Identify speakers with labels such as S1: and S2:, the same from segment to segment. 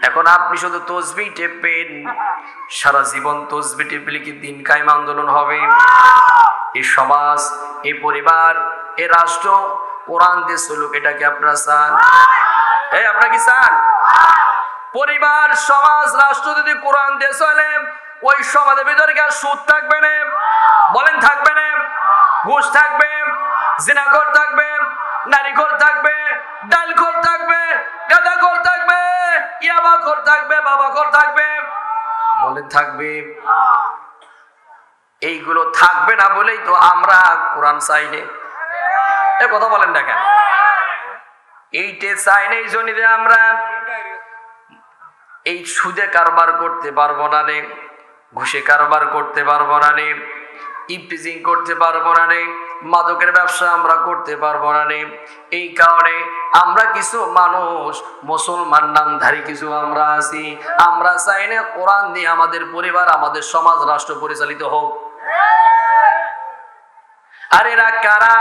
S1: এখন আপনি শুধু তসবিহ টেপেন, সারা জীবন তসবিহ টেপলে কি দিন কায়েম আন্দোলন হবে? এই সমাজ, এই পরিবার, এই রাষ্ট্র কোরআন দিয়ে চলুক, এটা কি আপনারা চান? আপনারা কি চান? পরিবার, সমাজ, রাষ্ট্র যদি কোরআন দিয়ে চলে, ওই সমাজের ভিতরে কি আর সুদ থাকবে না? বলেন থাকবে না? ঘুষ থাকবে, জিনাখোর থাকবে, নারীখোর থাকবে, ডালখোর থাকবে, গাঁজাখোর থাকবে, ইয়াবাখোর থাকবে, বাবাখোর থাকবে, বলেন থাকবে? এইগুলো থাকবে না বলেই তো আমরা কোরআন চাই না। এ কথা বলেন না কেন? এইটে চাই না, এই জন্য আমরা এই সুদে কারবার করতে পারবো না রে, ঘুষে কারবার করতে পারবো না রে, ইফটিজিং করতে পারবো না রে, মাদকের ব্যবসা আমরা করতে পারবো না রে। এই কারণে আমরা কিছু মানুষ, মুসলমান নামধারী কিছু আমরা আছি, আমরা চাই না কোরআন দিয়ে আমাদের পরিবার, আমাদের সমাজ, রাষ্ট্র পরিচালিত হোক। আর এরা কারা?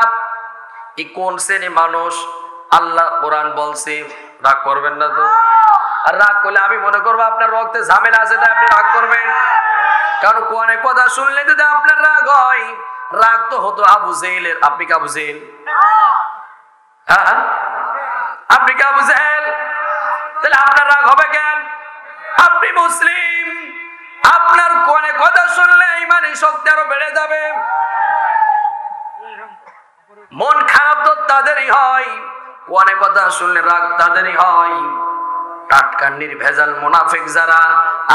S1: এই কোন শ্রেণী মানুষ? আল্লাহ কোরআন বলছে, রাগ করবেন না তো? আর রাগ করলে আমি মনে করবো আপনার রক্তে ঝামেলা আছে, তাই আপনি রাগ করবেন। কারণ কোরআনের কথা শুনলে যদি আপনার রাগ হয়, রাগ তো হতো আবু জেহেলের। আপনি কি আবু জেহেল? হ্যাঁ, আপনি কি আবু জেহেল? তাহলে আপনার রাগ হবে কেন? আপনি মুসলিম, আপনার কোরআনের কথা শুনলে ঈমানি শক্তি আরো বেড়ে যাবে। মন খারাপ তো তাদেরই হয়, কোরআনের কথা শুনলে রাগ তাদেরই হয়। টাটকা নির্ভেজাল মুনাফিক যারা,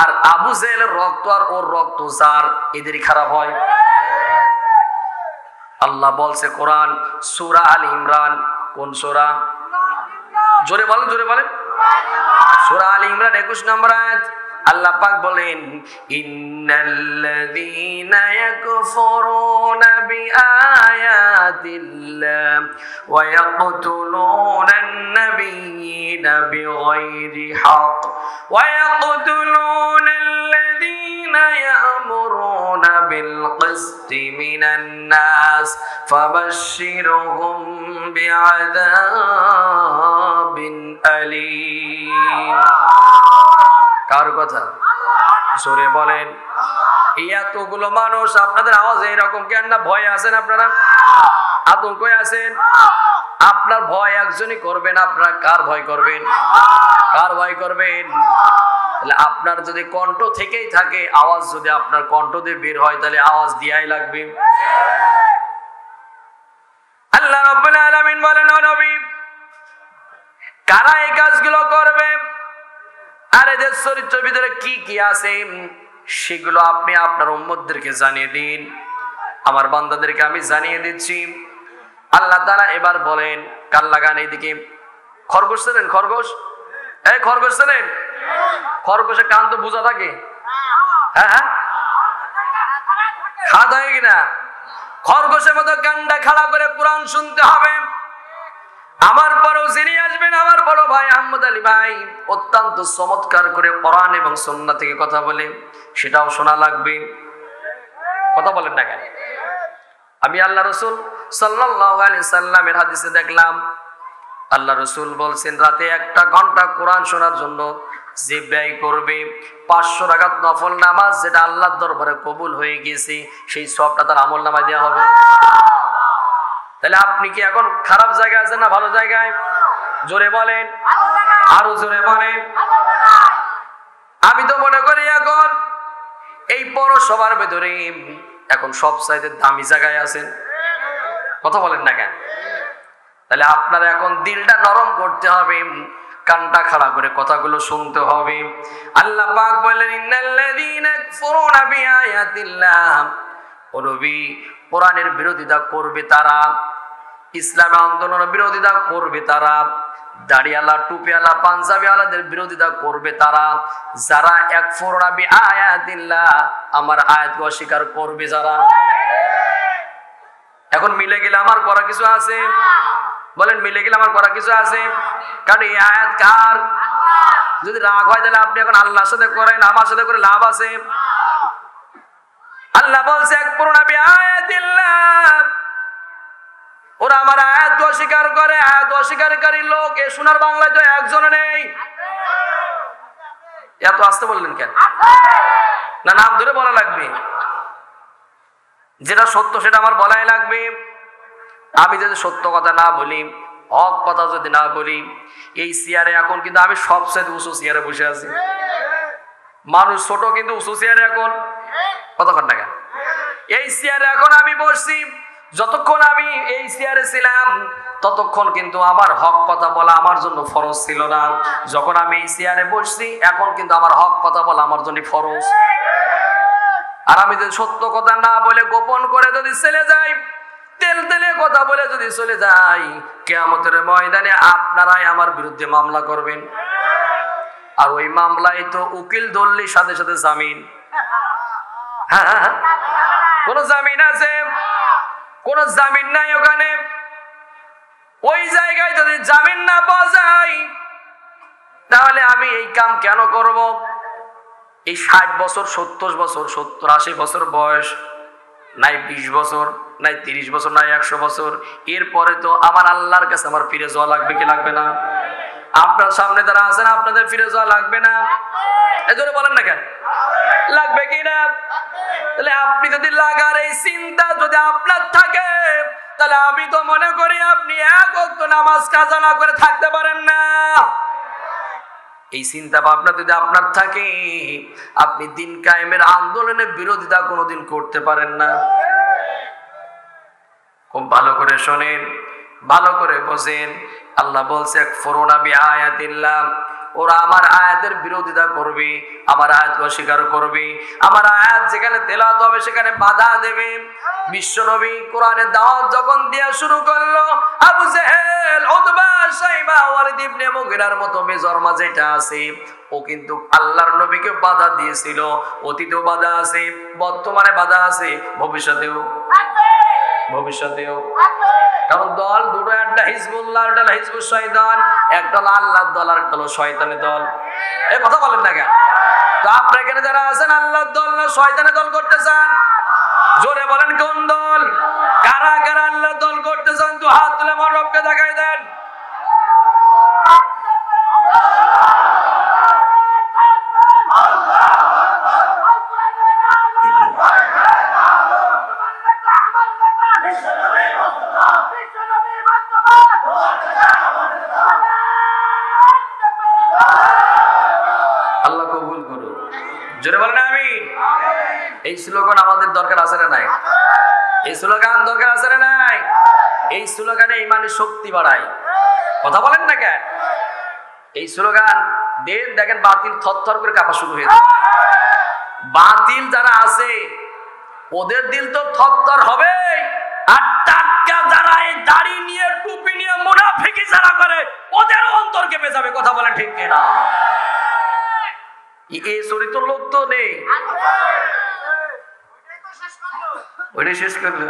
S1: আর আবু জেহেলের রক্ত আর ওর রক্ত যার, এদেরই খারাপ হয়। আল্লাহ বলছে কোরআন, সূরা আল ইমরান, কোন সূরা? জোরে বলেন, জোরে বলেন। সূরা আল ইমরান 21 নম্বর আয়াত। আল্লাহ পাক বলেন, ইন্নাল্লাযীনা ইয়াকফুরুনা বিআয়াতিল্লাহ ওয়া ইয়াকতুলুনান নাবিয়্যিনা বিগাইরি হক ওয়া ইয়াকতুলুনাল্লাযীনা ইয়া'মুরুনা বিল কিসতি মিনান নাস ফাবাশশিরহুম বিআযাবিন আলীম। কার কথা? জোরে বলেন। এই এতগুলো মানুষ, আপনাদের আওয়াজ এইরকম কেন? না ভয় আছেন আপনারা? আতঙ্ক আছেন? আপনার ভয় একজনই করবেন, আপনারা কার ভয় করবেন? কার ভয় করবেন? তাহলে আপনার যদি কণ্ঠ থেকেই থাকে, আওয়াজ যদি আপনার কণ্ঠ দিয়ে বের হয়, তাহলে আওয়াজ দিয়াই লাগবে। আল্লাহ রাব্বুল আলামিন বলেন, ও নবী, কারা এই কাজগুলো করবে আর এদের চরিত্রের ভিতরে কি কি আছে সেগুলো আপনি আপনার উম্মতদেরকে জানিয়ে দিন। আমার বান্দাদেরকে আমি জানিয়ে দিচ্ছি। আল্লাহ তাআলা এবার বলেন, কান লাগান এইদিকে। খরগোশ ছিলেন? খরগোশ, এই খরগোশ ছিলেন? খরগোশের কান তো বোঝা থাকে। হ্যাঁ হ্যাঁ, খাওয়া হয় কিনা? খরগোশের মতো কানটা খাড়া করে কোরআন শুনতে হবে। আমার পরেও যিনি আসবেন, আমার বড় ভাই আহমদ আলী ভাই অত্যন্ত চমৎকার করে কোরআন এবং সুন্নাহ থেকে কথা বলে, সেটাও শোনা লাগবে। কথা বলেন না কেন? আমি আল্লাহ রাসূল সাল্লাল্লাহু আলাইহি সাল্লামের হাদিসে দেখলাম, আল্লাহ রাসূল বলছেন, রাতে 1 ঘন্টা কোরআন শোনার জন্য যে ব্যয় করবে, 500 রাকাত নফল নামাজ যেটা আল্লাহর দরবারে কবুল হয়ে গেছে, সেই সবটা তার আমলনামায় দেওয়া হবে। তাহলে আপনি কি এখন খারাপ জায়গায় আছেন না ভালো জায়গায়? জোরে বলেন, আরো জোরে বলেন। আমি তো মনে করি এখন এই পৌরসভার ভেতরে এখন সবচাইতে দামি জায়গায় আছেন। কথা বলেন না কেন? তাহলে আপনারা এখন দিলটা নরম করতে হবে, কানটা খাড়া করে কথাগুলো শুনতে হবে। আল্লাহ পাক বলেন, ইন্নাল্লাযীনা ইয়াকফুরুনা বিআয়াতিল্লাহ, ও নবী, কোরআনের বিরোধিতা করবে তারা, ইসলামী আন্দোলনের বিরোধিতা করবে তারা, দাড়িওয়ালা, টুপিওয়ালা, পাঞ্জাবিওয়ালাদের বিরোধিতা করবে তারা, যারা ইয়াকফুরুনা বিআয়াতিল্লাহ, আমার আয়াতকে অস্বীকার করবে যারা। এখন মিলে গেলে আমার করা কিছু আছে? বলেন, মিলে গেলে আমার করা কিছু আছে? কারণ এই আয়াত কার? যদি রাগ হয় তাহলে আপনি এখন আল্লাহর সাথে করেন, আমার সাথে করে লাভ আছে? আল্লাহ বলছে, ইয়াকফুরুনা বিআয়াতিল্লাহ, ওরা আমার আয়াত অস্বীকার করে। আয়াত অস্বীকারী লোক এ সোনার বাংলায় তো একজন নেই। এত আসতে বললেন কেন? না নাম ধরে বলা লাগবে? যেটা সত্য সেটা আমার বলাই লাগবে। আমি যদি সত্য কথা না বলি, হক কথা যদি না বলি, এই চেয়ারে এখন কিন্তু আমি সবচেয়ে উঁচু চেয়ারে বসে আছি। মানুষ ছোট কিন্তু উঁচু চেয়ারে এখন কতক্ষণ টাকা এই চেয়ারে এখন আমি বসছি। যতক্ষণ আমি এই চেয়ারে ছিলাম ততক্ষণ কিন্তু আমার হক কথা বলা আমার জন্য ফরজ ছিল না। যখন আমি এই চেয়ারে বসছি এখন কিন্তু আমার হক কথা বলা আমার জন্য ফরজ। আর আমি যদি সত্য কথা না বলে গোপন করে যদি চলে যাই, তেলে কথা বলে যদি চলে যাই, কিয়ামতের ময়দানে আপনারাই আমার বিরুদ্ধে মামলা করবেন। আর ওই মামলায় তো উকিল ধরলে সাথে সাথে জামিন। কোন জামিন আছে? কোন জামিন নাই ওখানে। ওই জায়গায় যদি জামিন না পাওয়া যায় তাহলে আমি এই কাম কেন করব? এই 60 বছর 70 বছর 70-80 বছর বয়স, নাই 20 বছর, নাই 30 বছর, নাই 100 বছর, এরপরে তো আমার আল্লাহর কাছে আমার ফিরে যাওয়া লাগবে কি লাগবে না? আপনার সামনে যারা আছেন আপনাদের ফিরে যাওয়া লাগবে না? এজন্য বলেন না কেন লাগবে কি না? তাহলে আপনি যদি লাগার এই চিন্তা যদি আপনার থাকে তাহলে আমি তো মনে করি আপনি এক ওয়াক্ত নামাজ কাজা না করে থাকতে পারেন না। এই চিন্তা ভাবনা যদি আপনার থাকে আপনি দিন কায়েমের আন্দোলনের বিরোধিতা কোনোদিন করতে পারেন না। খুব ভালো করে শোনেন, ভালো করে বোঝেন। আল্লাহ বলছে একফুরুনা বিআয়াতিল্লাহ, ওরা আমার আয়াতের বিরোধিতা করবে, আমার আয়াত অস্বীকার করবে, আমার আয়াত যেখানে তেলাওয়াত হবে সেখানে বাধা দেবে। বিশ্বনবী কোরআনের দাওয়াত যখন দেয়া শুরু করলো, আবু জেহেল, উতবা, শাইবা, ওয়ালিদ ইবনে মুগিরার মতো বেজন্মা যেটা আছে ও কিন্তু আল্লাহর নবীকে বাধা দিয়েছিল। অতীতেও বাধা আছে, বর্তমানে বাধা আছে, ভবিষ্যতেও। কারণ দল দুটো, একটা হিজবুল্লাহ, একটা হিজবুল শয়তান, একটা হলো আল্লাহর দল আর একটা হলো শয়তানের দল। এই কথা বলেন না কেন? তো আপনারা এখানে যারা আছেন আল্লাহর দল না শয়তানের দল করতে চান? জোরে বলেন কোন দল? কারা কারা আল্লাহর দল করতে চান? তো হাত তুলে আমার রবকে দেখাই দেন। আল্লাহ কবুল করুন। জোরে বলেন আমিন। এই স্লোগান আমাদের দরকার আছে না নাই? এই স্লোগান দরকার আছে না নাই? এই স্লোগানে ইমানের শক্তি বাড়ায়। কথা বলেন না কেন? এই স্লোগান দেন, দেখেন বাতিল থরথর করে কাঁপা শুরু হয়ে যায়। বাতিল যারা আছে ওদের দিল তো থরথর হবে, আর টাটকা যারা এই দাড়ি নিয়ে টুপি নিয়ে মুনাফিকি যারা করে ওদের অন্তর কেঁপে যাবে। কথা বলেন ঠিক কিনা? এই চরিত্র লোক তো নেই, ওইটাই শেষ করলো।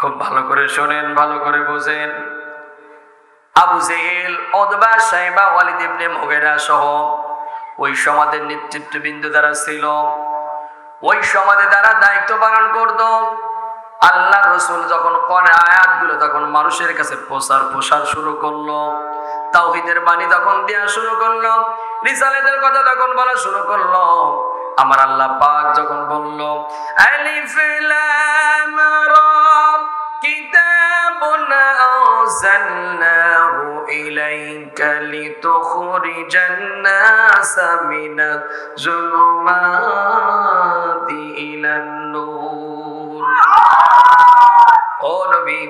S1: খুব ভালো করে শোনেন, ভালো করে বোঝেন। আবু জেহেল, উতবা, শাইবা, ওয়ালিদ ইবনে মুগিরা সহ ওই সমাজের নেতৃত্ববৃন্দ যারা ছিল, ওই সমাজে যারা দায়িত্ব পালন করত, আল্লাহর রাসূল যখন কোরআনের আয়াতগুলো তখন মানুষের কাছে প্রসার শুরু করলো, তাওহীদের বাণী যখন দেয়া শুরু করলো, রিসালাতের কথা যখন বলা শুরু করলো, আমার আল্লাহ পাক যখন বলল আলিফ লাম রা কিতাবুন আনজালনাহু ইলাইকা লিতুখরিজান নাসা মিনাজ যুলুমাতি ইলান নূর। ও নবী,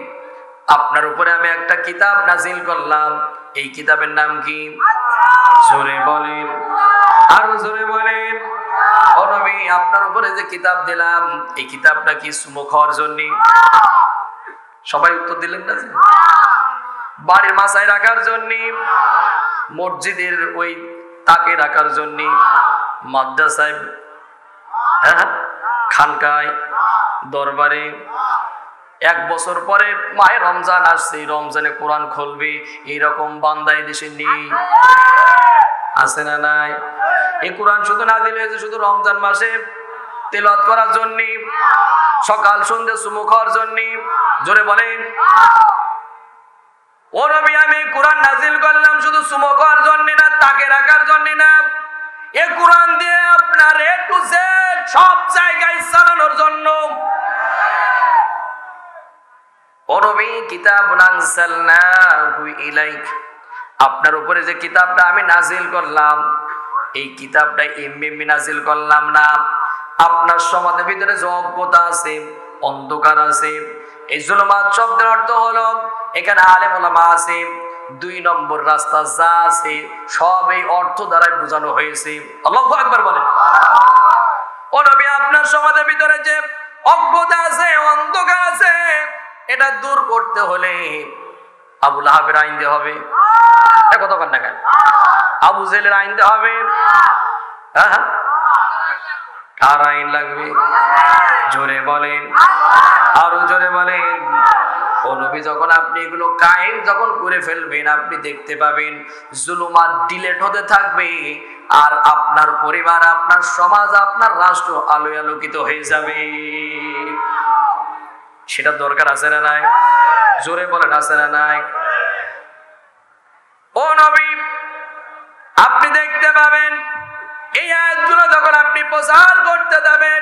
S1: আপনার উপরে আমি একটা কিতাব নাজিল করলাম, এই কিতাবের নাম কি? জোরে বলেন, আরো জোরে বলেন। ও নবী, আপনার উপরে যে কিতাব দিলাম এই কিতাবটা কি সুমুখ হওয়ার জন্য? সবাই উত্তর দিলেন না? বাড়ির মাসায় রাখার জন্য, মসজিদের ওই তাকে রাখার জন্য, মাদ্রাসায়, খানকায়, দরবারে। 1 বছর পরে মাহে রমজান আসছে, রমজানে কোরআন খুলবে, এইরকম বান্দা এই দেশে নেই, আছে না নাই? এই কোরআন শুধু নাযিল হয়েছে শুধু রমজান মাসে তেলাওয়াত করার জন্য, সকাল সন্ধ্যে সুমুখ হওয়ার জন্য। জোরে বলেন। ও নবী, আমি কোরআন নাযিল করলাম শুধু সুমুখ হওয়ার জন্য না, তাকে রাখার জন্য না, এ কোরআন দিয়ে আপনার এ টু জেড সব জায়গায় চালানোর জন্য। ও নবী, কিতাবুন আনজালনাহু ইলাইক, আপনার উপরে যে কিতাবটা আমি নাজিল করলাম, এই কিতাবটা এমনি নাজিল করলাম না। আপনার সমাজের ভিতরে যে অজ্ঞতা আছে, অন্ধকার আছে, এই জুলুমাত শব্দের অর্থ হলো এখানে আলেম ওলামা আছে, 2 নম্বর রাস্তা যা আছে সব এই অর্থ দ্বারাই বোঝানো হয়েছে। আল্লাহু আকবার বলেন। ও নবী, আপনার সমাজের ভিতরে যে অজ্ঞতা আছে, অন্ধকার আছে, এটা দূর করতে হলে আবু লাহাবের আইন দিতে হবে। কথা বলেন না কেন? আবু জেহেলের আইন দিতে হবে। হ্যাঁ, কার আইন লাগবে? জোরে বলেন, আরো জোরে বলেন। ও নবী, যখন আপনি এগুলো কায়েম যখন করে ফেলবেন, আপনি দেখতে পাবেন জুলুমাত ডিলেট হতে থাকবে, আর আপনার পরিবার, আপনার সমাজ, আপনার রাষ্ট্র আলোয় আলোকিত হয়ে যাবে। সেটা দরকার আছে না নাই? জোরে বলেন, আছে না নাই? ও নবী, আপনি দেখতে পাবেন এই আয়াতগুলো যখন আপনি প্রচার করতে যাবেন,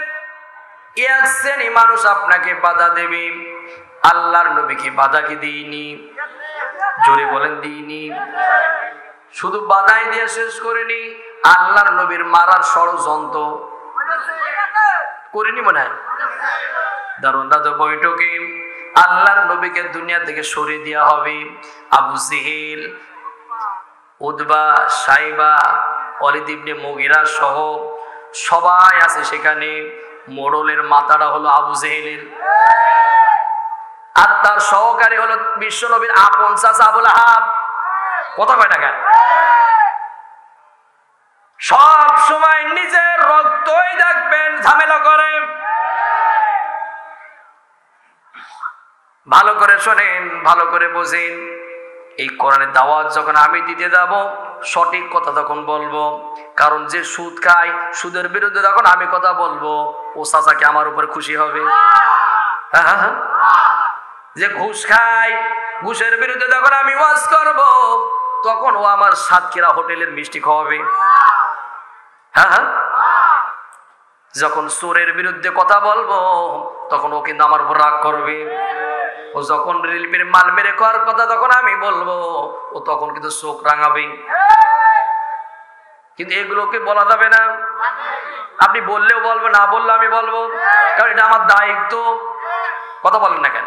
S1: এক শ্রেণী মানুষ আপনাকে বাধা দেবে। আল্লাহর নবীকে বাধা কি দিইনি? জোরে বলেন, দিইনি। শুধু বাধাই দিয়ে শেষ করিনি, আল্লাহর নবীর মারার ষড়যন্ত্র করিনি মনে হয়। দারুণ বৈঠকে আল্লাহর নবীকে দুনিয়া থেকে সরিয়ে দেওয়া হবে। আবু জেহেল, উতবা, সাইবা, ওয়ালিদ ইবনে মুগিরা সহ সবাই আছে সেখানে। মোড়লের মাথাটা হলো আবু জেহেলের, আর তার সহকারী হলো বিশ্ব নবীর আপন চাচা আবু লাহাব। কথা কয় না কেন? সব সময় নিজের রক্তই দেখবেন ঝামেলা করে। ভালো করে শোনেন, ভালো করে বোঝেন। এই কোরআনের দাওয়াত যখন আমি দিতে যাব, সঠিক কথা তখন বলবো। কারণ যে সুদ খায়, সুদের বিরুদ্ধে যখন আমি কথা বলবো, ও চাচাকে আমার উপর খুশি হবে। যে ঘুষ খায়, ঘুষের বিরুদ্ধে যখন আমি ওয়াজ করব, তখন ও আমার সাতক্ষীরা হোটেলের মিষ্টি খাওয়াবে। যখন চোরের বিরুদ্ধে কথা বলবো, তখন ও কিন্তু আমার উপর রাগ করবে। ও যখন রেলপের মাল মেরে খাওয়ার কথা তখন আমি বলবো, ও তখন কিন্তু চোখ রাঙাবে। কিন্তু এগুলোকে বলা যাবে না। আপনি বললেও বলবো, না বললে আমি বলবো, কারণ এটা আমার দায়িত্ব। কথা বলেন না কেন?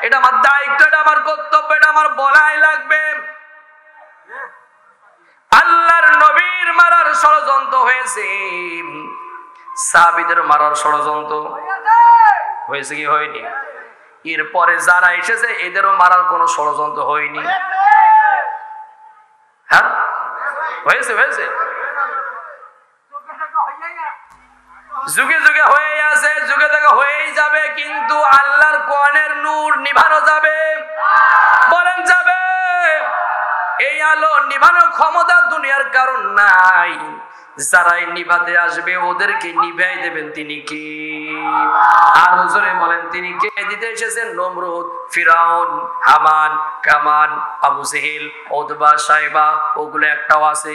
S1: এটা আমার দায়িত্ব, এটা আমার কর্তব্য, এটা আমার বলাই লাগবে। আল্লাহর নবীর মারার ষড়যন্ত্র হয়েছে, সাহাবীদের মারার ষড়যন্ত্র হয়েছে কি হয়নি? এরপরে যারা এসেছে এদেরও মারার কোনো ষড়যন্ত্র হয়নি। হ্যাঁ, হয়েছে, হয়েছে। যুগে যুগে হয়ে আছে, যুগে যুগে হয়েই যাবে, কিন্তু আল্লাহর কোরআনের নূর নিভানো যাবে। বলেন যাবে? এই আলো নিভানোর ক্ষমতা দুনিয়ার কারণ নাই। যারাই নিভাতে আসবে ওদেরকে নিভাই দেবেন তিনি কি? আর হুজুরে বলেন তিনি কে? দিতে এসেছেন নমরুদ, ফিরাউন, হামান, কামান, আবু জেহেল, উতবা, সাইবা, ওগুলো একটাও আছে?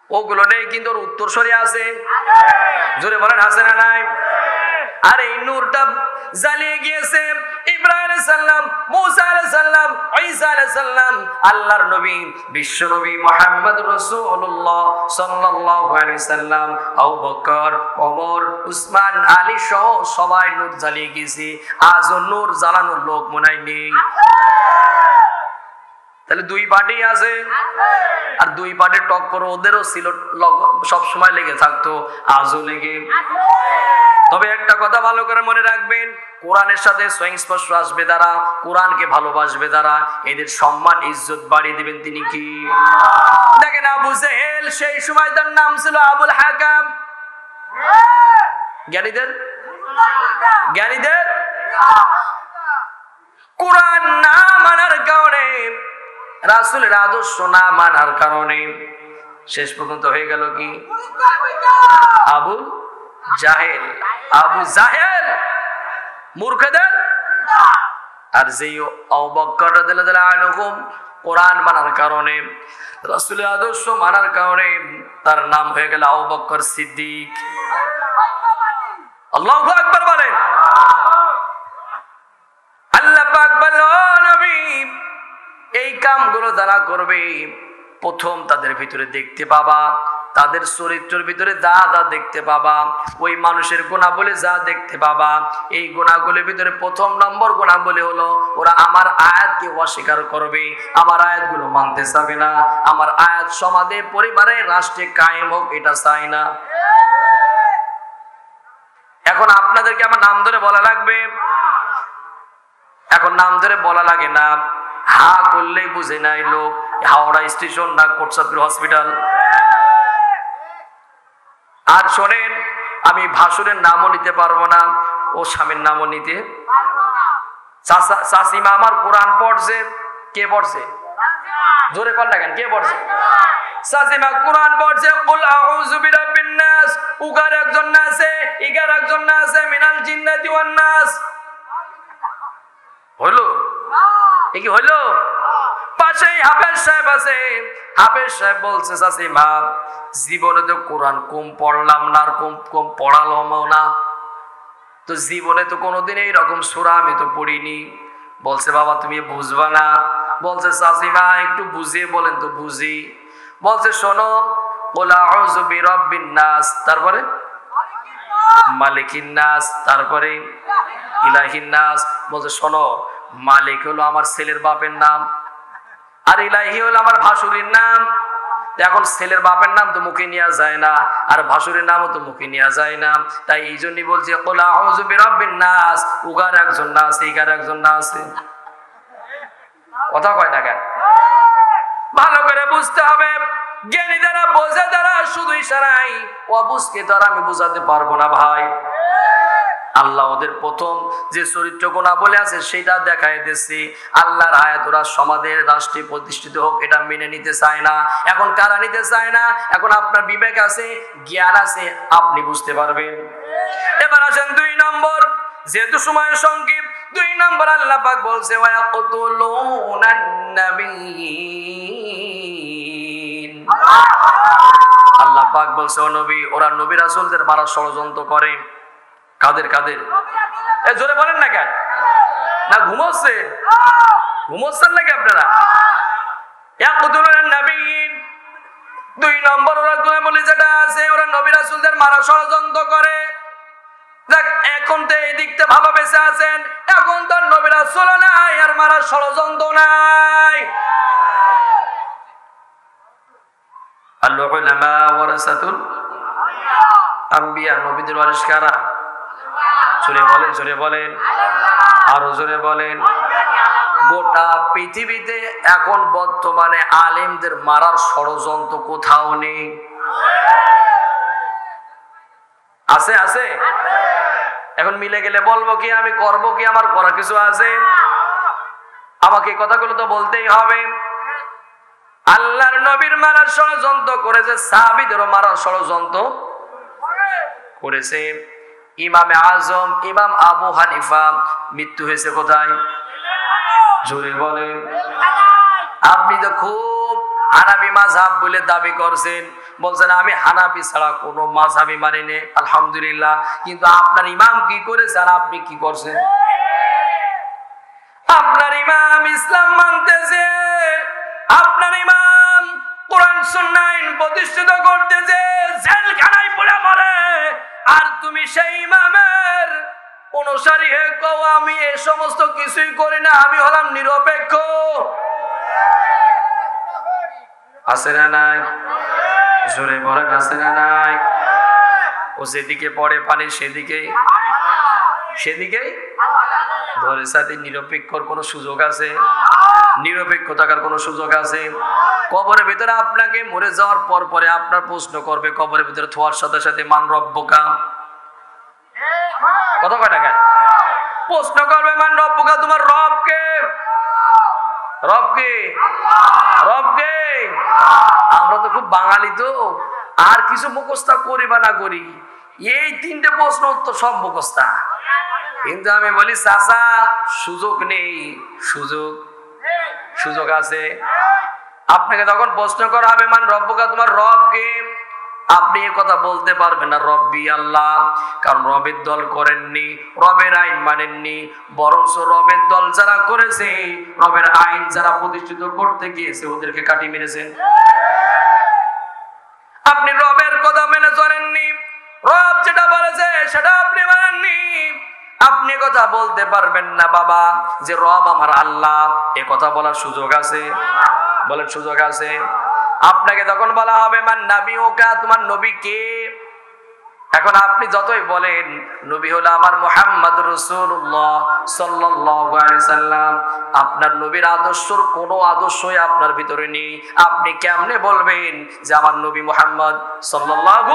S1: ওগুলো নেই, কিন্তু ওর উত্তরসূরি আছে। জোরে বলেন, আছে না নাই? আর এই নূরটা জ্বালিয়ে গিয়েছে ইব্রাহিম আলাইহিস সালাম, মুসা আলাইহিস সালাম, ঈসা আলাইহিস সালাম, আল্লাহর নবী বিশ্ব নবী মুহাম্মদ রাসূলুল্লাহ সাল্লাল্লাহু আলাইহি সাল্লাম, আবু বকর, ওমর, উসমান, আলী সহ সবাই নূর জ্বালিয়ে গিয়েছে। আজও নূর জ্বালানোর লোক মনে নেই। তাহলে দুই পার্টি আছে, আর দুই পার্টির টক্কর ওদেরও ছিল, সব সময় লেগে থাকতো, আজও লেগে। তবে একটা কথা ভালো করে মনে রাখবেন, কোরআনের সাথে সংস্পর্শ আসবে যারা, কোরআনকে ভালোবাসবে যারা, এদের সম্মান ইজ্জত বাড়িয়ে দিবেন তিনি কি? দেখেন আবু জেহেল, সেই সময় তার নাম ছিল আবুল হাকাম। জ্ঞানীদের কোরআন না মানার কারণে, রাসূলের আদর্শ না মানার কারণে শেষ পর্যন্ত হয়ে গেল কি? আবু জাহেল, আবু জাহেল মূর্খদের। আর যেই আবু বকর রাদিয়াল্লাহু আনহু কোরআন মানার কারণে, রাসূলের আদর্শ মানার কারণে তার নাম হয়ে গেল আবু বকর সিদ্দিক। আল্লাহু আকবার বলেন। আল্লাহ পাক বলল, নবী এই কামগুলো যারা করবে প্রথম তাদের ভিতরে দেখতে পাবা, তাদের চরিত্রের ভিতরে যা যা দেখতে পাবা, ওই মানুষের গুণাবলী যা দেখতে পাবা, এই গুণাগুলির ভিতরে প্রথম নম্বর গুণাবলী হলো ওরা আমার আয়াতকে অস্বীকার করবে, আমার আয়াতগুলো মানতে চাবে না, আমার আয়াত সমাজে পরিবারে রাষ্ট্রে কায়েম হোক এটা চায় না। এখন আপনাদেরকে আমার নাম ধরে বলা লাগবে? এখন নাম ধরে বলা লাগে না, হা করলেই বুঝে নাই লোক হাওড়া স্টেশন না কোটচাঁদপুর হসপিটাল। আর শোনেন, আমি ভাসুরের নামও নিতে পারবো না, ও স্বামীর নামও নিতে। চাষিমা আমার কোরআন পড়ছে, কে পড়ছে? জোরে কল দেখেন, কে পড়ছে? চাষিমা কোরআন পড়ছে। কুল আউযু বিরাব্বিন নাস, উগার একজন না আছে, ইগার একজন না আছে, মিনাল জিন্নাতি ওয়ান নাস। হইলো? এ কি হইলো? পাশেই হাফেজ সাহেব আছে, হাফেজ সাহেব বলছে চাষিমা জীবনে তো কোরআন কম পড়লাম না, আর কম পড়ালাম না, তো জীবনে তো কোনোদিন এইরকম সূরা আমি তো পড়িনি। বলছে বাবা তুমি বুঝবা না। বলছে চাষিমা একটু বুঝিয়ে বলেন তো বুঝি। বলছে শোনো, কুল আউযু বিরাব্বিন নাস, তারপরে মালিকিন নাস, তারপরে ইলাহিন নাস। বলছে শোনো, মালিক হলো আমার ছেলের বাপের নাম, আর ইলাহি হলো আমার ভাসুরের নাম। এখন ছেলের বাপের নাম তো মুখে নেওয়া যায় না, আর ভাসুরের নামও তো মুখে নেওয়া যায় না, তাই এই জন্যই বলছে কুল আউযু বিরাব্বিন নাস, উগার একজন না আছে, ইগার একজন না আছে। কথা কয় না কেন? ভালো করে বুঝতে হবে। জ্ঞানী যারা বোঝে তারা শুধু ইশারায়, অবুঝকে তো আর আমি বোঝাতে পারবো না ভাই। আল্লাহ ওদের প্রথম যে চরিত্র গুণাবলী আছে সেটা দেখায় দিচ্ছি। আল্লাহর আয়াত ওরা সমাজের রাষ্ট্রে প্রতিষ্ঠিত হোক এটা মেনে নিতে চায় না। এখন কারা নিতে চায় না? এখন আপনার বিবেক আছে, জ্ঞান আছে, আপনি বুঝতে পারবেন। এবার আসেন 2 নম্বর, যেহেতু সময় সংক্ষিপ্ত, 2 নম্বর আল্লাহ পাক বলছে ওয়ায়াকুতুলুনান নাবিয়্যিন। আল্লাহ পাক বলছে ও নবী, ওরা নবী রাসূলদের মারার ষড়যন্ত্র করে। কাদের কাদের? এ জোরে বলেন না কেন? না ঘুমোচ্ছেন? ঘুমোচ্ছেন নাকি আপনারা? ইয়াকুতুলুনান নাবিয়্যিন। 2 নম্বর ওরা বলে যেটা আছে, ওরা নবী রাসূলদের মারার ষড়যন্ত্র করে। দেখ এখন তো এই দিকতে ভালো বেঁচে আছেন, এখন তো নবী রাসূল নাই আর মারার ষড়যন্ত্র নাই। আল উলামা ওয়ারাসাতুল আম্বিয়া, নবীদের ওয়ারিস কারা? জোরে বলেন, জোরে বলেন, আরো জোরে বলেন। গোটা পৃথিবীতে এখন বর্তমানে আলেমদের মারার ষড়যন্ত্র কোথাও নেই। আছে? আছে? এখন মিলে গেলে বলবো কি, আমি করব কি, আমার করার কিছু আছে? আমাকে কথাগুলো তো বলতেই হবে। আল্লাহর নবীর মারার ষড়যন্ত্র করেছে, সাহাবীদেরও মারার ষড়যন্ত্র করেছে। ইমামে আজম ইমাম আবু হানিফা মৃত্যু হয়েছে কোথায়? জোরে বলেন। আপনি তো খুব হানাফি মাযহাব বলে দাবি করছেন, বলছেন আমি হানাফি ছাড়া কোনো মাযহাবই মানি না। আলহামদুলিল্লাহ, কিন্তু আপনার ইমাম কি করেছে আর আপনি কি করছেন? আপনার ইমাম ইসলাম মানতেছে, আপনার ইমাম কোরআন সুন্নাহ প্রতিষ্ঠিত করতেছে, জেলখানায় পড়ে মরে, আর তুমি সেই ইমামের অনুসারী হয়ে কও আমি এই সমস্ত কিছুই করি না, আমি হলাম নিরপেক্ষ। আছে না নাই? জোরে বলেন, আছে না নাই? ও যেদিকে পড়ে পানি সেদিকেই ধরে সাথে নিরপেক্ষর কোনো সুযোগ আছে? নিরপেক্ষ থাকার কোনো সুযোগ আছে? কবরের ভিতরে আপনাকে মরে যাওয়ার পর পরে আপনার প্রশ্ন করবে, কবরের ভিতরে থোয়ার সাথে সাথে মান রব্বুকা, কথা কয় না কেন? প্রশ্ন করবে মান রব্বুকা, তোমার রবকে, রবকে, রবকে। আমরা তো খুব বাঙালি, তো আর কিছু মুখস্থ করি বা না করি, এই 3টে প্রশ্ন উত্তর সব মুখস্থ। কিন্তু আমি বলি চাচা সুযোগ নেই, সুযোগ সুযোগ আছে। আপনাকে তখন প্রশ্ন করা হবে মান রব্বুকা, তোমার রব কে? আপনি এ কথা বলতে পারবেন না রব্বি আল্লাহ, কারণ রবের দল করেননি, রবের আইন মানেননি, বরঞ্চ রবের দল যারা করেছে, রবের আইন যারা প্রতিষ্ঠিত করতে গিয়েছে ওদেরকে কাটি মেরেছেন। আপনি রবের কথা মেনে চলেননি, রব যেটা বলেছে সেটা আপনি মানেননি। আপনি কথা বলতে পারবেন না বাবা যে রব আমার আল্লাহ, এ কথা বলার সুযোগ আছে? বলেন সুযোগ আছে? আপনাকে তখন বলা হবে মান নাবিউকা, তোমার নবী কে? এখন আপনি যতই বলেন নবী হলো আমার মুহাম্মদ রাসূলুল্লাহ সাল্লাল্লাহু আলাইহি সাল্লাম, আপনার নবীর আদর্শর কোনো আদর্শই আপনার ভিতরে নেই। আপনি কেমনে বলবেন যে আমার নবী মুহাম্মদ সাল্লাল্লাহু?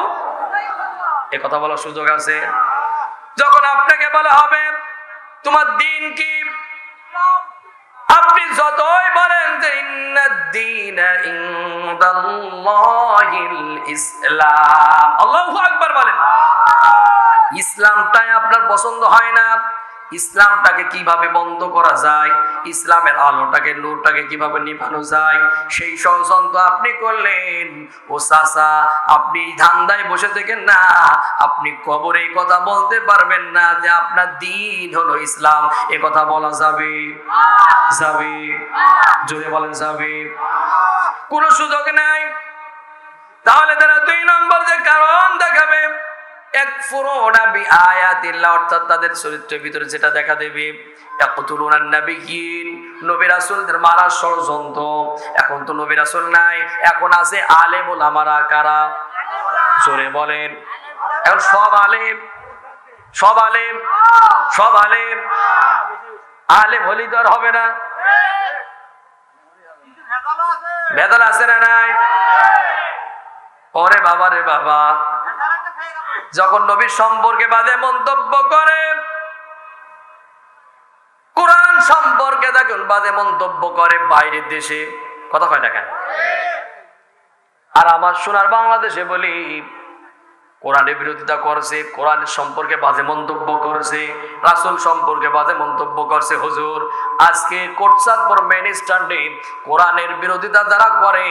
S1: এ কথা বলার সুযোগ আছে? যখন আপনাকে বলা হবে তোমার দিন কি, আপনি যতই বলেন যে ইন্নাদ-দীনা ইনদাল্লাহিল ইসলাম, আল্লাহু আকবার বলেন, ইসলামটাই আপনার পছন্দ হয় না। ইসলামটাকে কিভাবে বন্ধ করা যায়, ইসলামের আলোটাকে নূরটাকে কিভাবে নিভানো যায়, সেই ষড়যন্ত্র আপনি করলেন। ও চাচা, আপনি ধান্দায় বসে থাকেন না, আপনি কবরে এই কথা বলতে পারবেন না যে আপনার দিন হলো ইসলাম। এ কথা বলা যাবে? যাবে? জোরে বলেন যাবে? কোনো সুযোগ নাই। তাহলে তারা 2 নম্বর যে কারণ দেখাবে, ইয়াকফুরুনা বিআয়াতিল্লাহ, অর্থাৎ তাদের চরিত্রের ভিতরে যেটা দেখা দেবে, ইয়াকতুলুনান নাবিয়্যিন, নবী রাসূলদের মারার ষড়যন্ত্র। এখন তো নবী রাসূল নাই, এখন আছে আলেম ওলামারা। কারা? জোরে বলেন। এখন সব আলেম, সব আলেম, সব আলেম, আলেম হলি তো আর হবে না। ভেদাল আছে না নাই? ওরে বাবা রে বাবা, যখন নবীর সম্পর্কে বাজে মন্তব্য করে, কোরআন সম্পর্কে যখন বাজে মন্তব্য করে বাইরের দেশে, কথা কয় না কেন? আর আমার সোনার বাংলাদেশে বলি কোরআনের বিরোধিতা করছে, কোরআনের সম্পর্কে বাজে মন্তব্য করছে, রাসূল সম্পর্কে বাজে মন্তব্য করছে। হুজুর, আজকে কোটচাঁদপুর মেন স্ট্যান্ডে কোরআনের বিরোধিতা যারা করে,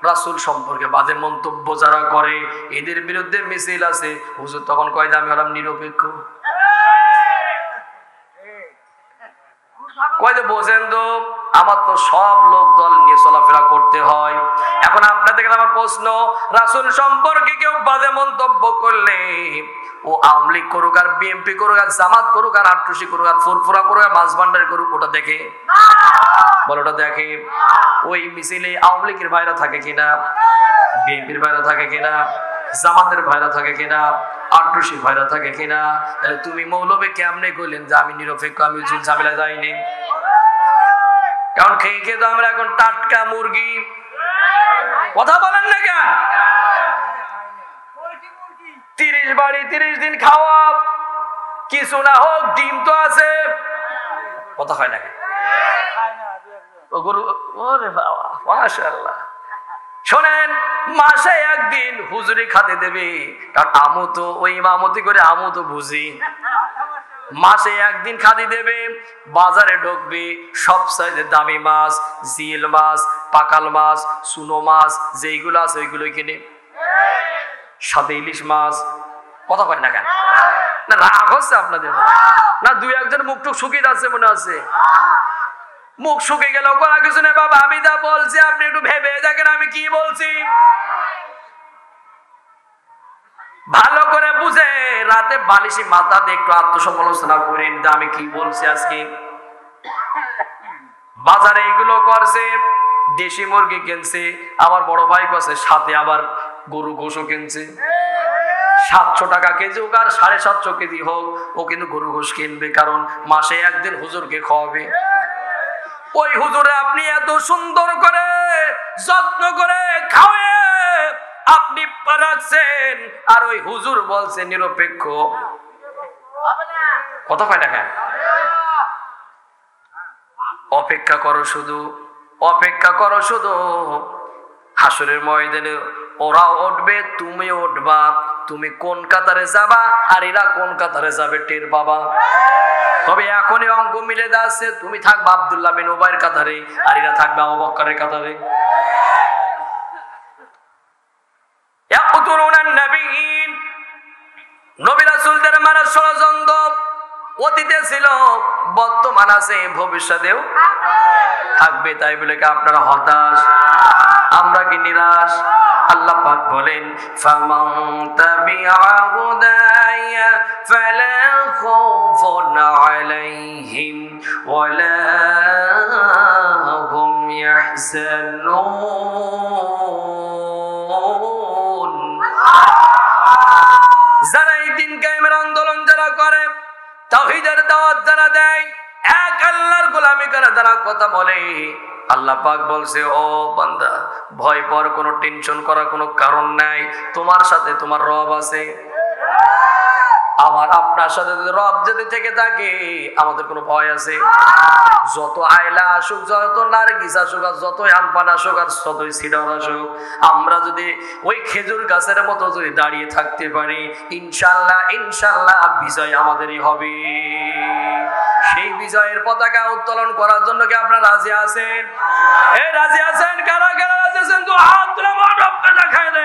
S1: রাসূল সম্পর্কে বাজে মন্তব্য যারা করে, এদের বিরুদ্ধে মিছিল আছে। হুজুর তখন কয় যে আমি হলাম নিরপেক্ষ। কয় যে বোঝেন তো, আমার তো সব লোক দল নিয়ে চলাফেরা করতে হয়। এখন আপনাদের কাছে আমার প্রশ্ন, রাসূল সম্পর্কে কেউ বাজে মন্তব্য করলে, ও আওয়ামী লীগ করুক আর বিএনপি করুক আর জামাত করুক আর আট্রসি করুক আর ফুরফুরা করুক আর মাঝভান্ডারি করুক, ওটা দেখে? বল ওটা দেখে? ওই মিছিলে আওয়ামী লীগের ভাইরা থাকে কিনা, বিএনপির ভাইরা থাকে কিনা, জামাতের ভাইরা থাকে কিনা, আট্রসির ভাইরা থাকে কিনা? তাহলে তুমি মৌলবী কেমনে কইলেন যে আমি নিরপেক্ষ, আমি জুল ঝামেলা যাইনি? কারণ খেয়ে খেয়ে তো আমরা এখন টাটকা মুরগি। কথা বলেন না কেন? 30 বাড়ি 30 দিন খাওয়া, কিছু না হোক ডিম তো আছে। কথা হয় না কেন? ওরে বাবা, মাশাআল্লাহ। শোনেন, মাসে একদিন হুজুরি খাতে দেবে, কারণ আমু তো ওই ইমামতি করে, আমু তো বুঝি। মাসে একদিন খাদি দেবে, বাজারে ঢুকবে, সব চাইতে দামি মাছ, জিল মাছ, পাকাল মাছ, সুনো মাছ যেইগুলো আছে ওইগুলোই কিনে, সাথে ইলিশ মাছ। কথা কয় না কেন? না রাগ হচ্ছে আপনাদের? না 2-1জন মুখ টুক শুকিয়ে যাচ্ছে মনে আছে? মুখ শুকিয়ে গেল, করা কিছু নেই বাবা, আমি যা বলছি আপনি একটু ভেবে দেখেন আমি কি বলছি। ভালো করে বুঝে রাতে বালিশি মাথা দিয়ে একটু আত্মসমালোচনা করেন যে আমি কি বলছি। আজকে বাজারে এগুলো করছে, দেশি মুরগি কিনছে, আমার বড় ভাই কাছে সাথে আবার গরু গোশও কিনছে। 700 টাকা কেজি হোক আর 750 কেজি হোক, ও কিন্তু গরু গোশ কিনবে, কারণ মাসে একদিন হুজুরকে খাওয়াবে। ওই হুজুরে আপনি এত সুন্দর করে যত্ন করে খাওয়ায় আপনি পারাচ্ছেন, আর ওই হুজুর বলছে নিরপেক্ষ। কথা কয় না কেন? অপেক্ষা করো শুধু, অপেক্ষা করো শুধু। হাসরের ময়দানে ওরাও উঠবে, তুমিও উঠবা। তুমি কোন কাতারে যাবা আর এরা কোন কাতারে যাবে টের পাবা। তবে এখনই অঙ্ক মিলে যাচ্ছে, তুমি থাকবে আব্দুল্লাহ বিন উবাইর কাতারে, আর এরা থাকবে আবু বকরের কাতারে। ইয়াকুতুলুনান নাবিয়্যিন, নবী রাসূলদের মারার ষড়যন্ত্র অতীতে ছিল, বর্তমান আছে, ভবিষ্যতেও থাকবে। তাই বলে কি আপনারা হতাশ? আমরা কি নিরাশ? আল্লাহ পাক বলেন, ফামান তাবিআ হুদায়া ফালা খাউফুন আলাইহিম ওয়ালা হুম ইয়াহজানুন। যারা এই দিন কায়েমের আন্দোলন যারা করে, তাওহীদের দাওয়াত যারা দেয়, এক আল্লাহর গোলামি করে যারা কথা বলে, আল্লাহ পাক বলছে, ও বান্দা, ভয় পাওয়ার কোনো, টেনশন করার কোনো কারণ নাই। তোমার সাথে তোমার রব আছে। আমার আপনার সাথে যদি রব যদি থেকে থাকে, আমাদের কোনো ভয় আছে? যত আয়লা আসুক, যত নারগিস আসুক, আর যতই আমপান আসুক, আর যতই সিডর আসুক, আমরা যদি ওই খেজুর গাছের মতো যদি দাঁড়িয়ে থাকতে পারি, ইনশাল্লাহ ইনশাল্লাহ বিজয় আমাদেরই হবে। সেই বিজয়ের পতাকা উত্তোলন করার জন্য কি আপনারা রাজি আছেন? এই রাজি আছেন? কারা কারা রাজি আছেন? তো হাত তুলে রবকে দেখায় দেন।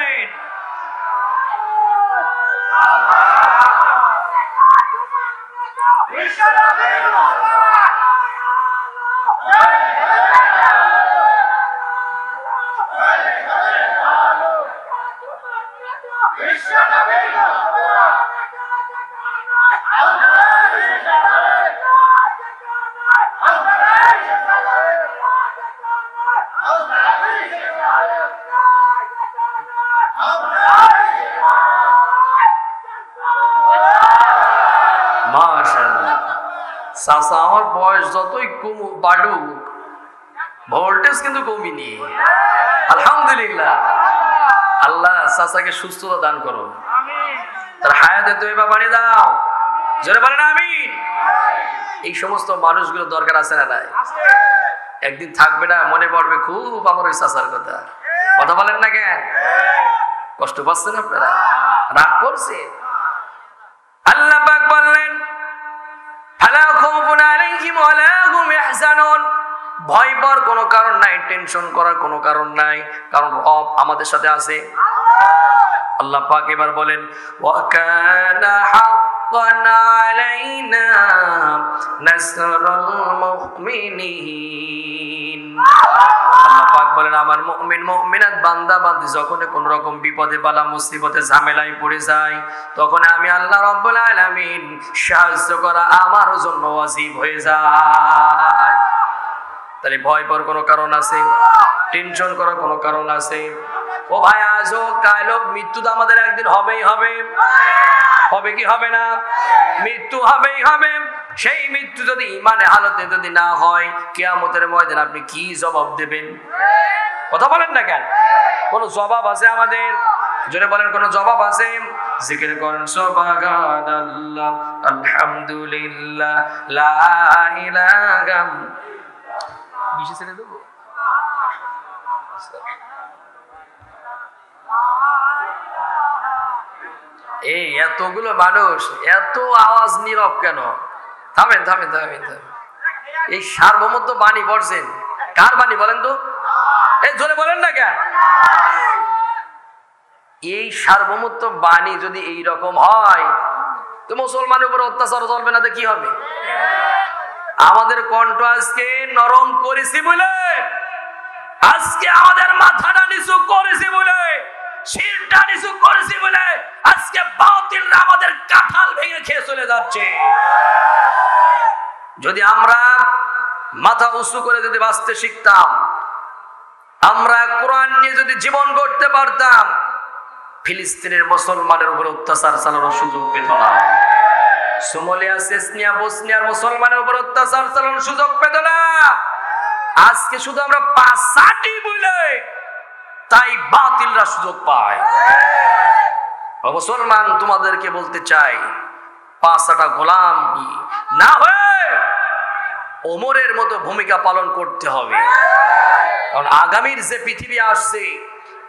S1: চাচা, আমার বয়স যতই বাড়ুক, ভোল্টেজ কিন্তু কমিনি। আলহামদুলিল্লাহ, আল্লাহ চাচাকে সুস্থতা দান করো, তার হায়াতে তো এবার বাড়িয়ে দাও। জোরে বলেন আমিন। এই সমস্ত মানুষগুলো দরকার আছে না নাই? একদিন থাকবে না, মনে পড়বে খুব আমার ওই চাচার কথা। কথা বলেন না কেন? কষ্ট পাচ্ছেন আপনারা? রাগ করছে? আল্লাহ পাক বললেন, ভয় পাওয়ার কোনো কারণ নাই, টেনশন করার কোনো কারণ নাই, কারণ রব আমাদের সাথে আছে। আল্লাহ পাক এবার বলেন, ওয়াকানা হাক্কান আলাইনা নাসরুল মুমিনিন। আল্লাহ পাক বলেন, আমার মুমিন মুমিনাত বান্দা বান্দি যখন কোন রকম বিপদে বালা মুসিবতে ঝামেলায় পড়ে যায়, তখন আমি আল্লাহ রাব্বুল আলামিন সাহায্য করা আমার জন্য ওয়াজিব হয়ে যায়। তাহলে ভয় পাওয়ার কোনো কারণ আছে? টেনশন করার কোনো কারণ আছে? ও ভাই, আজ হোক কাল হোক, মৃত্যু তো আমাদের একদিন হবেই হবে। হবে কি হবে না? মৃত্যু হবেই হবে। সেই মৃত্যু যদি ইমানে হালতে যদি না হয়, কিয়ামতের ময়দানে আপনি কি জবাব দেবেন? কথা বলেন না কেন? কোন জবাব আছে আমাদের? জোরে বলেন, কোন জবাব আছে? জিকির করেন, সুবহানাল্লাহ, আলহামদুলিল্লাহ, লা ইলাহা। বিশে ছেড়ে দেবো? এই এতগুলো মানুষ, এত আওয়াজ নীরব কেন? থামেন থামেন থামেন থামেন। এই সার্বভৌমত্ব বাণী পড়ছেন, কার বাণী বলেন তো? এই জোরে বলেন না কেন? এই সার্বভৌমত্ব বাণী যদি এইরকম হয়, তো মুসলমানের উপর অত্যাচার চলবে না, তো কি হবে? আমাদের কণ্ঠ আজকে নরম করেছি বলে, আজকে আমাদের মাথাটা নিচু করেছি বলে, শিরটা নিচু করেছি বলে, আজকে বাতিলরা আমাদের কাঁঠাল ভেঙে খেয়ে চলে যাচ্ছে। যদি আমরা মাথা উঁচু করে যদি বাঁচতে শিখতাম, আমরা কোরআন নিয়ে যদি জীবন গড়তে পারতাম, ফিলিস্তিনের মুসলমানের উপর অত্যাচার চালানোর সুযোগ পেত না। সোমালিয়া, চেচনিয়া, বসনিয়ার মুসলমানের উপর অত্যাচার চালানোর সুযোগ পেত না। আজকে শুধু আমরা পাঁচাটি বলে, তাই বাতিলরা সুযোগ পায়। মুসলমান, তোমাদেরকে বলতে চাই, পাঁচটা গোলাম না হয়ে ওমরের মতো ভূমিকা পালন করতে হবে। কারণ আগামীর যে পৃথিবী আসছে,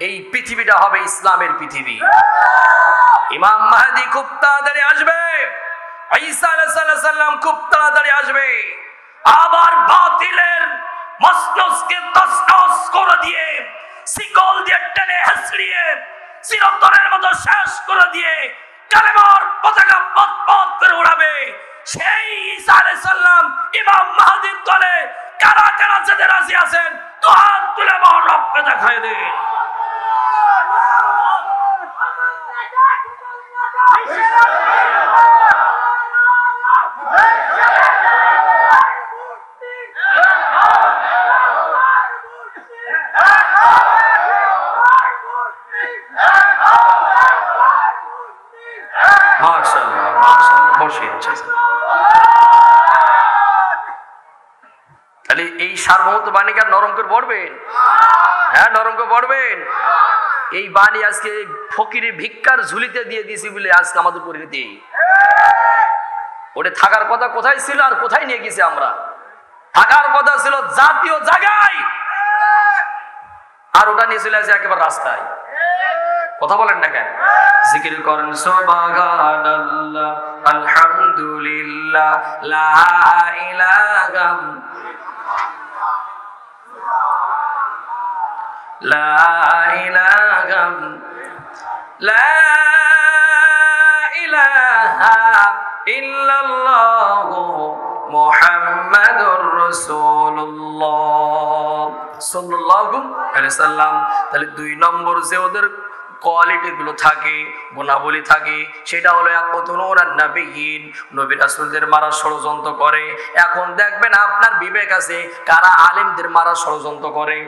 S1: এই পৃথিবীটা হবে ইসলামের পৃথিবী। ইমাম মাহদী খুব তাড়াতাড়ি আসবে। ঈসা আলাইহিস সালাম খুব তাড়াতাড়ি আসবে, আবার বাতিলের মস্তকে তছনছ করে দিয়ে, শিকল দিয়ে টেনে হেঁচড়িয়ে চিরতরের মতো শেষ করে দিয়ে কালেমার পতাকা পথ করে উড়াবে। সেই ঈসা আলাইহিস সালাম ইমাম মাহদীর দলে কারা কারা যেতে রাজি আছেন তো হাত তুলে আমার রবকে দেখায় দেন। তাহলে এই সার্বভৌমত্ব বাণীকে নরম করে পড়বেন, হ্যাঁ নরম করে পড়বেন। এই বাণী আজকে ফকিরে ভিক্ষার ঝুলিতে দিয়ে দিয়েছি বলে আজকে আমাদের পরিণতি। ওটা থাকার কথা কোথায় ছিল আর কোথায় নিয়ে গেছি আমরা? থাকার কথা ছিল জাতীয় জায়গায়, আর ওটা নিয়ে চলে আসে একেবারে রাস্তায়। কথা বলেন না কেন? জিকির করেন সুবহানাল্লাহ, আলহামদুলিল্লাহ, লা ইলাহা ইল্লাল্লাহু মুহাম্মাদুর রাসূলুল্লাহ সাল্লাল্লাহু আলাইহি সাল্লাম। তাহলে 2 নম্বর যে ওদের কোয়ালিটি গুলো থাকে, গুণাবলী থাকে, সেটা হলো ইয়াকতুলুনান নাবিয়্যিন, নবী রাসূলদের মারা ষড়যন্ত্র করে। এখন দেখবেন আপনার বিবেক আছে কারা আলেমদের মারা ষড়যন্ত্র করে।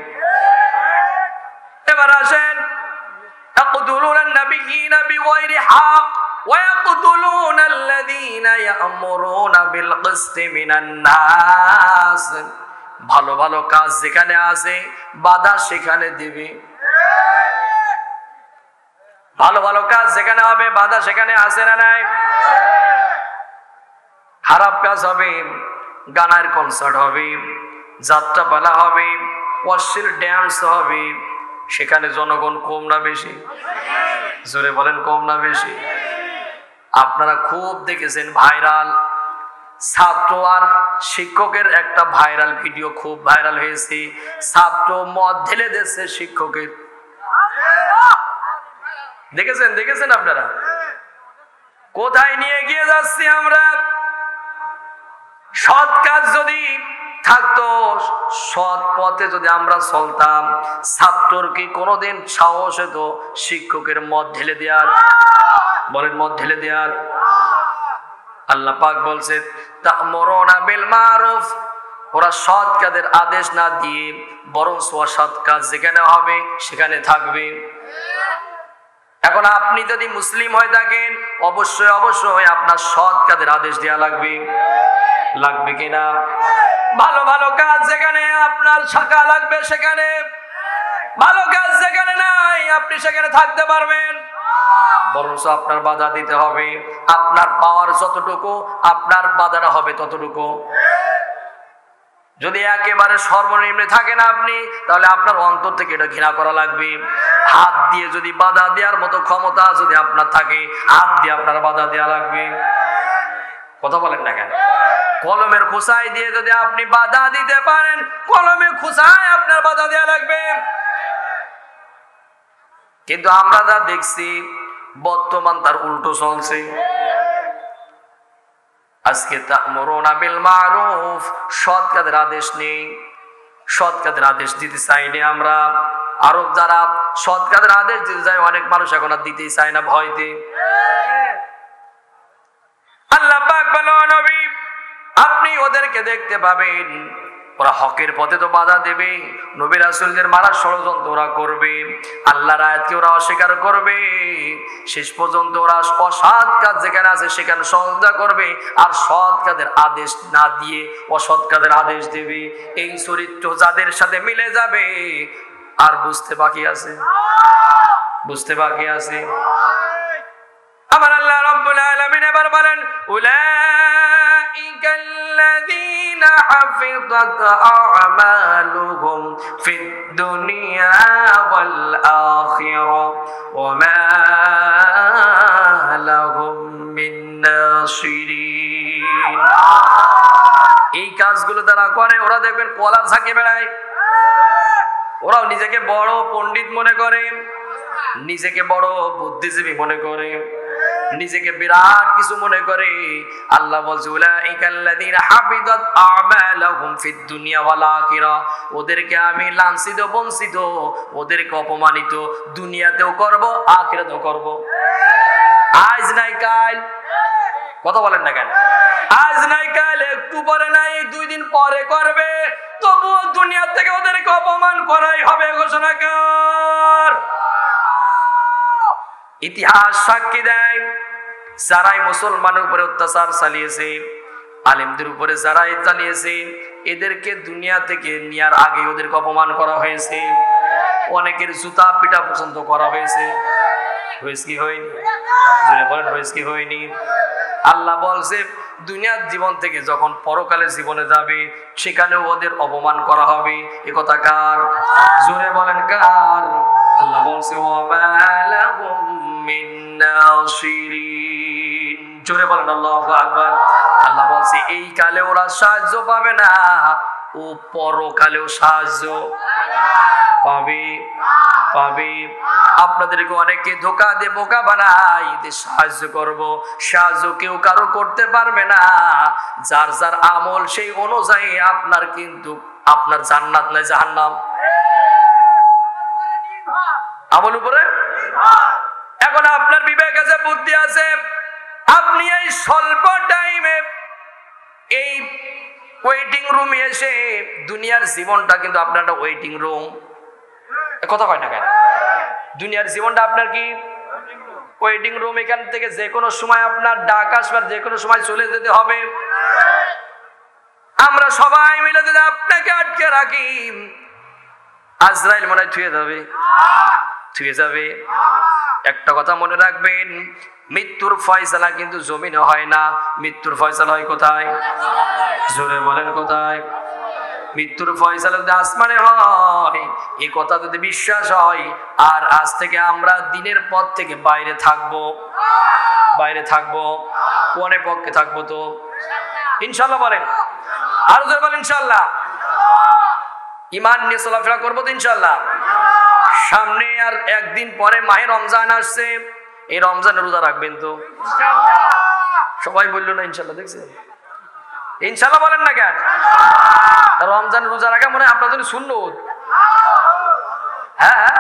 S1: এবার আসেন, ইয়াকতুলুনান নাবিয়্যিনা বিগাইরি হক ওয়া ইয়াকতুলুনাল্লাযীনা ইয়া'মুরুনা বিল কিসতি মিনান নাস। ভালো ভালো কাজ যেখানে আছে বাধা সেখানে দিবে, ভালো ভালো কাজ যেখানে হবে বাধা সেখানে আসে না নাই? খারাপ কাজ হবে, গানের কনসার্ট হবে, যাত্রাপালা হবে, অশ্লীল ড্যান্স হবে, সেখানে জনগণ কম না বেশি? জোরে বলেন, কম না বেশি? আপনারা খুব দেখেছেন ভাইরাল ছাত্র আর শিক্ষকের একটা ভাইরাল ভিডিও খুব ভাইরাল হয়েছে। ছাত্র মদ ঢেলে দিচ্ছে শিক্ষকের, দেখেছেন আপনারা? কোথায় নিয়ে গিয়ে যাচ্ছি আমরা? সৎ কাজ যদি থাকতো, সৎ পথে যদি আমরা চলতাম, ছাত্রর কি কোনোদিন সাহস হতো শিক্ষকের মদ ঢেলে দেওয়ার? বলেন, মদ ঢেলে দেওয়ার? আল্লাহ পাক বলছে তা'মুরুনা বিল মারুফ, ওরা সৎ কাজের আদেশ না দিয়ে বরং অসৎ কাজ যেখানে হবে সেখানে থাকবে। এখন আপনি যদি মুসলিম হয়ে থাকেন অবশ্যই আপনার সৎ কাজের আদেশ দেওয়া লাগবে কিনা? ভালো ভালো কাজ যেখানে আপনার শাখা লাগবে সেখানে, ভালো কাজ যেখানে নাই আপনি সেখানে থাকতে পারবেন। বরং আপনার বাধা দিতে হবে, আপনার পাওয়ার যতটুকু আপনার বাধাটা হবে ততটুকু। যদি একেবারে সর্বনিম্নে থাকেন আপনি, তাহলে আপনার অন্তর থেকে এটা ঘৃণা করা লাগবে। হাত দিয়ে যদি বাধা দেওয়ার মতো ক্ষমতা যদি আপনার থাকে, হাত দিয়ে আপনার বাধা দেওয়া লাগবে। কথা বলেন না কেন? কলমের খোসাই দিয়ে যদি আপনি বাধা দিতে পারেন, কলমে খোসায় আপনার বাধা দেওয়া লাগবে। কিন্তু আমরা যা দেখছি বর্তমান তার উল্টো চলছে। আজকে তা'মুরুনা বিল মারুফ, সৎ কাজের আদেশ নেই, সৎ কাজের আদেশ দিতে চাইনি আমরা। আরব যারা সৎ কাজের আদেশ দিতে চায়, অনেক মানুষ এখন আর দিতেই চায় না ভয়তে। আল্লাহ পাক বলেন, নবী আপনি ওদেরকে দেখতে পাবেন ওরা হকের পথে তো বাধা দেবে, নবী রাসূলদের মারা ষড়যন্ত্র ওরা করবে, আল্লাহর আয়াতকে ওরা অস্বীকার করবে, শেষ পর্যন্ত ওরা অসৎ কাজ যেখানে আছে সেখানে সহযোগিতা করবে, আর সৎ কাজের আদেশ না দিয়ে অসৎ কাজের আদেশ দেবে। এই চরিত্র যাদের সাথে মিলে যাবে আর বুঝতে বাকি আছে, আমার আল্লাহ রাব্বুল আলামিন এবার বলেন, উলাইকাল্লাযীনা হাফিযাত আ'মালুহুম ফিদ দুনিয়া ওয়াল আখিরা ওয়া মা লাহুম মিন নাসিরিন। এই কাজগুলো তারা করে, ওরা দেখবেন কলার ঝাঁকে বেড়ায়, ওরাও নিজেকে বড় পণ্ডিত মনে করে, নিজেকে বড় বুদ্ধিজীবী মনে করে, নিজেকে বিরাট কিছু মনে করে। আল্লাহ বলছে উলাইকাল্লাযীনা হাবিদাত আমালুহুম ফিদ দুনিয়া ওয়াল আখিরাহ, ওদেরকে আমি লাঞ্ছিত বঞ্চিত, ওদেরকে অপমানিত দুনিয়াতেও করব আখিরাতেও করব। আজ নাই কাল, কথা বলেন না কেন? আজ নাই কাল, একটু পরে নাই, 2 দিন পরে করবে, তবুও দুনিয়া থেকে ওদেরকে অপমান করাই হবে। ঘোষণা কর। ইতিহাস সাক্ষী দেয়, যারাই মুসলমানের উপরে অত্যাচার চালিয়েছে, আলেমদের উপরে যারাই চালিয়েছে, এদেরকে দুনিয়া থেকে নেওয়ার আগে ওদেরকে অপমান করা হয়েছে, অনেকের জুতা পিটা পর্যন্ত করা হয়েছে। হয়েছে কি হয়নি? বলেন হয়েছে কি হয়নি? আল্লাহ বলছে দুনিয়ার জীবন থেকে যখন পরকালের জীবনে যাবে সেখানেও ওদের অপমান করা হবে। এ কথা কার? জোরে বলেন কার? আল্লাহ বলছে ওয়ালাহুম মিন নাসিরিন। জোরে বলেন আল্লাহু আকবার। আল্লাহ বলছে এই কালে ওরা সাহায্য পাবে না, ও পরকালেও সাহায্য পাবে। পাবে। আপনাদেরকে অনেকে ধোঁকা দিয়ে বোকা বানাই, সাহায্য করব, সাহায্য কেউ কারো করতে পারবে না। যার যার আমল সেই অনুযায়ী আপনার কিন্তু আপনার জান্নাত না জাহান্নাম। আমল উপরে। এখন আপনার বিবেক আছে, বুদ্ধি আছে, আপনি এই স্বল্প টাইমে এই ওয়েটিং রুমে এসে, দুনিয়ার জীবনটা কিন্তু আপনার একটা ওয়েটিং রুম। কথা কয় না কেন? দুনিয়ার জীবনটা আপনার কি ওয়েটিং রুম। এখান থেকে যে কোনো সময় আপনার ডাক আসবার, যে কোনো সময় চলে যেতে হবে। আমরা সবাই মিলে যদি আপনাকে আটকে রাখি, আজরাইল মনে হয় ছুঁয়ে যাবে, ছুঁয়ে যাবে। একটা কথা মনে রাখবেন, মৃত্যুর ফয়সালা কিন্তু জমিনে হয় না, মৃত্যুর ফয়সালা হয় কোথায়? জোরে বলেন কোথায়? মৃত্যুর ফয়সালা যদি আসমানে হয়, এই কথা যদি বিশ্বাস হয়, আর আজ থেকে আমরা দিনের পর থেকে বাইরে থাকবো, বাইরে থাকবো, কোনে পক্ষে থাকবো তো ইনশাল্লাহ বলেন, আরো জোরে বলেন ইনশাল্লাহ। ঈমান নিয়ে চলাফেরা করবো তো ইনশাল্লাহ। সামনে আর একদিন পরে মাহে রমজান আসছে, এই রমজানে রোজা রাখবেন তো? সবাই বললো না ইনশাল্লাহ, দেখছেন? ইনশাল্লাহ বলেন না কেন? রমজান রোজা রাখা মনে হয় আপনার জন্য সুন্নত। হ্যাঁ,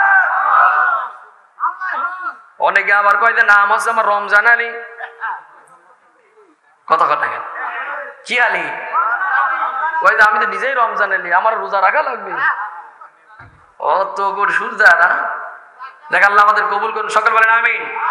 S1: অনেকে আবার কয় যে নাম হচ্ছে আমার রমজান আলী। কথা কথা কেন? কি আলী? কয় যে আমি তো নিজেই রমজান আলী, আমার রোজা রাখা লাগবে। অত গোর সুরদারা দেখ, আল্লাহ আমাদের কবুল করুন, সকল বলেন আমিন।